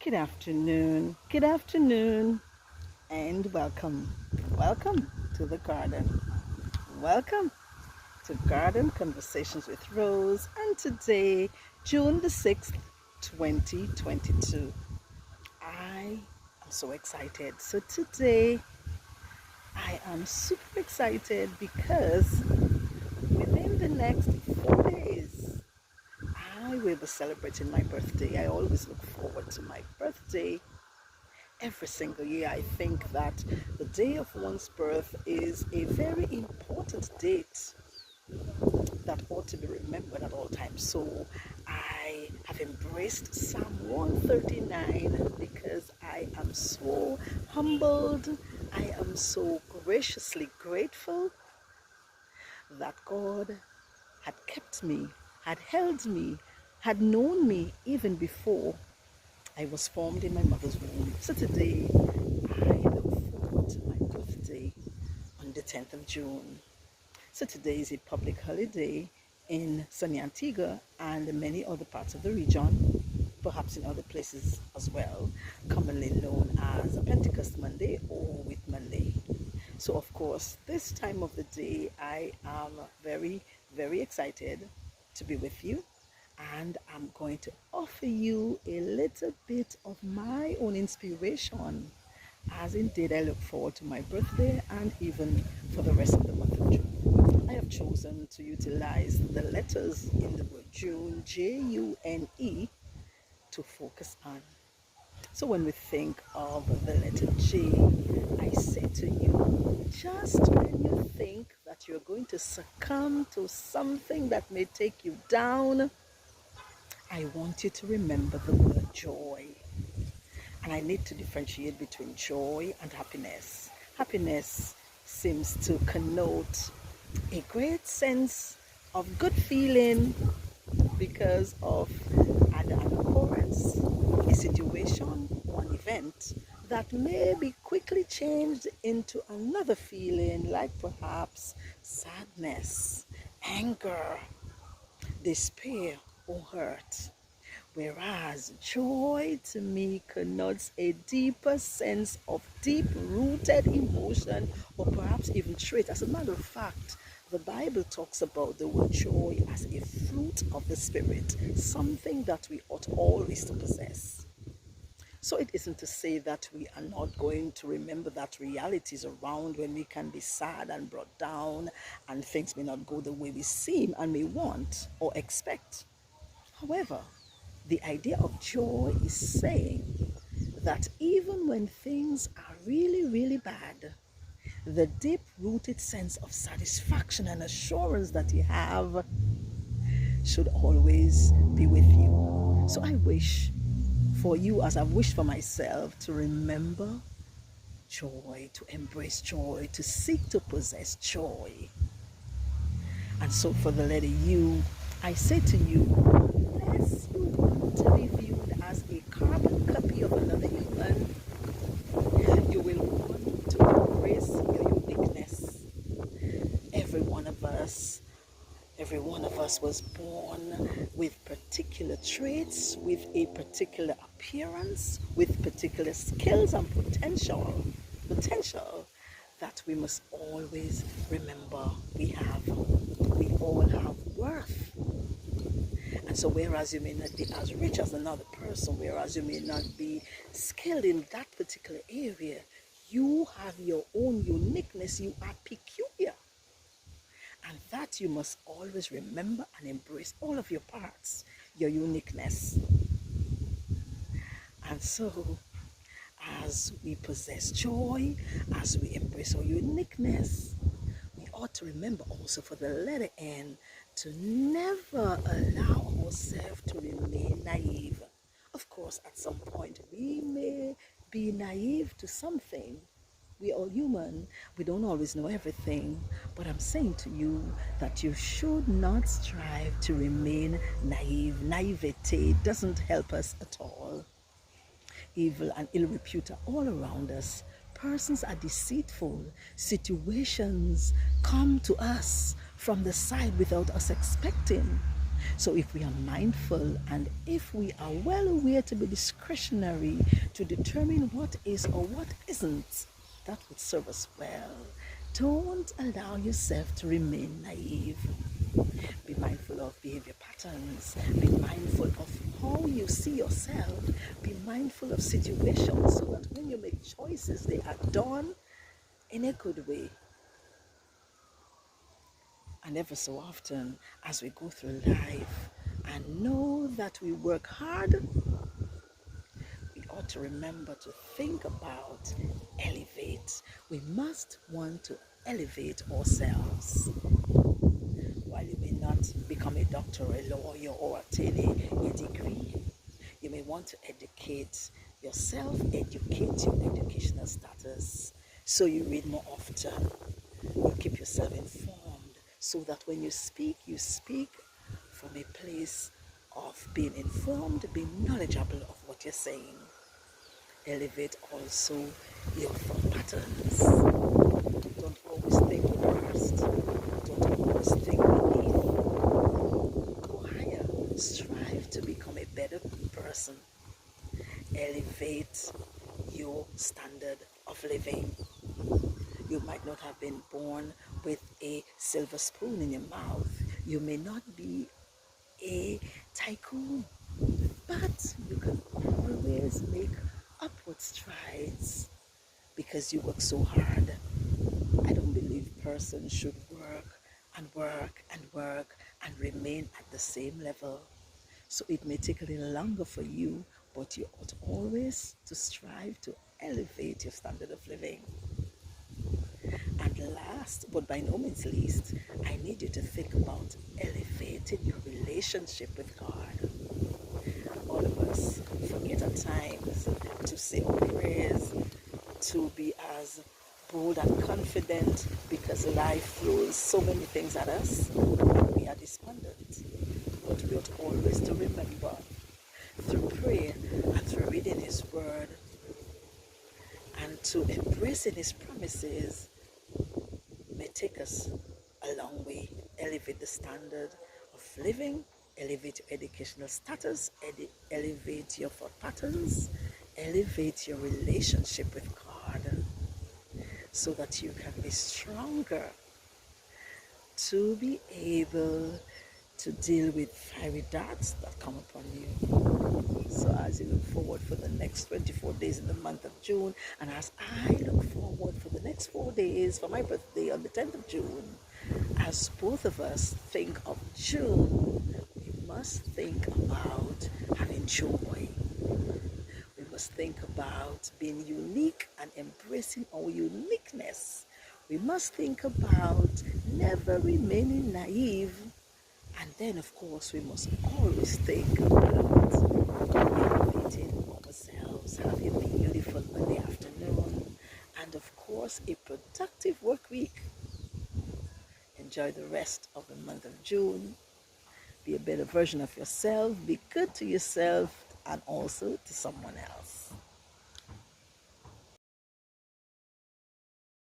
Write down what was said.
Good afternoon, and welcome to the garden. Welcome to Garden Conversations with Rose, and today, June the 6th, 2022. I am so excited. So, today, I am super excited because within the next 4 days, I will be celebrating my birthday. I always look forward to my birthday every single year. I think that the day of one's birth is a very important date that ought to be remembered at all times. So I have embraced Psalm 139 because I am so humbled. I am so graciously grateful that God had kept me, had held me, had known me even before I was formed in my mother's womb. So today, I look forward to my birthday on the 10th of June. So today is a public holiday in sunny Antigua and many other parts of the region, perhaps in other places as well, commonly known as Pentecost Monday or Whit Monday. So of course, this time of the day, I am very, very excited to be with you, and I'm going to offer you a little bit of my own inspiration, as indeed I look forward to my birthday and even for the rest of the month of June. I have chosen to utilize the letters in the word June, June, to focus on. So when we think of the letter J, I say to you, just when you think that you're going to succumb to something that may take you down, I want you to remember the word joy. And I need to differentiate between joy and happiness. Happiness seems to connote a great sense of good feeling because of an occurrence, a situation, or an event that may be quickly changed into another feeling, like perhaps sadness, anger, despair, or hurt. Whereas joy to me connotes a deeper sense of deep rooted emotion or perhaps even trait. As a matter of fact, the Bible talks about the word joy as a fruit of the Spirit, something that we ought always to possess. So it isn't to say that we are not going to remember that realities around when we can be sad and brought down and things may not go the way we seem and may want or expect. However, the idea of joy is saying that even when things are really, really bad, the deep rooted sense of satisfaction and assurance that you have should always be with you. So I wish for you, as I've wished for myself, to remember joy, to embrace joy, to seek to possess joy. And so for the letter U, I say to you, unless you want to be viewed as a carbon copy of another human, you will want to embrace your uniqueness. Every one of us, every one of us was born with particular traits, with a particular appearance, with particular skills and potential that we must always remember we have. We all have worth. And so whereas you may not be as rich as another person, whereas you may not be skilled in that particular area, you have your own uniqueness. You are peculiar. And that you must always remember and embrace all of your parts, your uniqueness. And so, as we possess joy, as we embrace our uniqueness, we ought to remember also for the letter N to never allow ourselves to remain naive. Of course, at some point, we may be naive to something. We are human. We don't always know everything. But I'm saying to you that you should not strive to remain naive. Naivete doesn't help us at all. Evil and ill repute are all around us. Persons are deceitful. Situations come to us from the side without us expecting. So if we are mindful and if we are well aware to be discretionary to determine what is or what isn't, that would serve us well. Don't allow yourself to remain naive. Be mindful of behavior patterns. Be mindful of how you see yourself. Be mindful of situations so that when you make choices, they are done in a good way. And ever so often, as we go through life and know that we work hard, we ought to remember to think about elevate. We must want to elevate ourselves. While you may not become a doctor, a lawyer, or attain a degree, you may want to educate yourself, educate your educational status. So you read more often, you keep yourself informed, so that when you speak from a place of being informed, being knowledgeable of what you're saying. Elevate also your thought patterns. Don't always think worst. Don't always think beneath. Go higher. Strive to become a better person. Elevate your standard of living. You might not have been born with a silver spoon in your mouth. You may not be a tycoon, but you can always make upward strides because you work so hard. I don't believe persons should work and work and work and remain at the same level. So it may take a little longer for you, but you ought always to strive to elevate your standard of living. And last, but by no means least, I need you to think about elevating your relationship with God. All of us forget at times to say our prayers, to be as bold and confident because life throws so many things at us. We are despondent. But we ought always to remember through prayer and through reading His Word and to embracing His promises may take us a long way. Elevate the standard of living, elevate your educational status, elevate your thought patterns, elevate your relationship with God so that you can be stronger to be able to deal with fiery darts that come upon you. So as you look forward for the next 24 days in the month of June, and as I look forward for the next 4 days for my birthday on the 10th of June, as both of us think of June, we must think about having joy. We must think about being unique and embracing our uniqueness. We must think about never remaining naive. And then, of course, we must always think about elevating ourselves. Have a beautiful Monday afternoon. And, of course, a productive work week. Enjoy the rest of the month of June. Be a better version of yourself. Be good to yourself and also to someone else.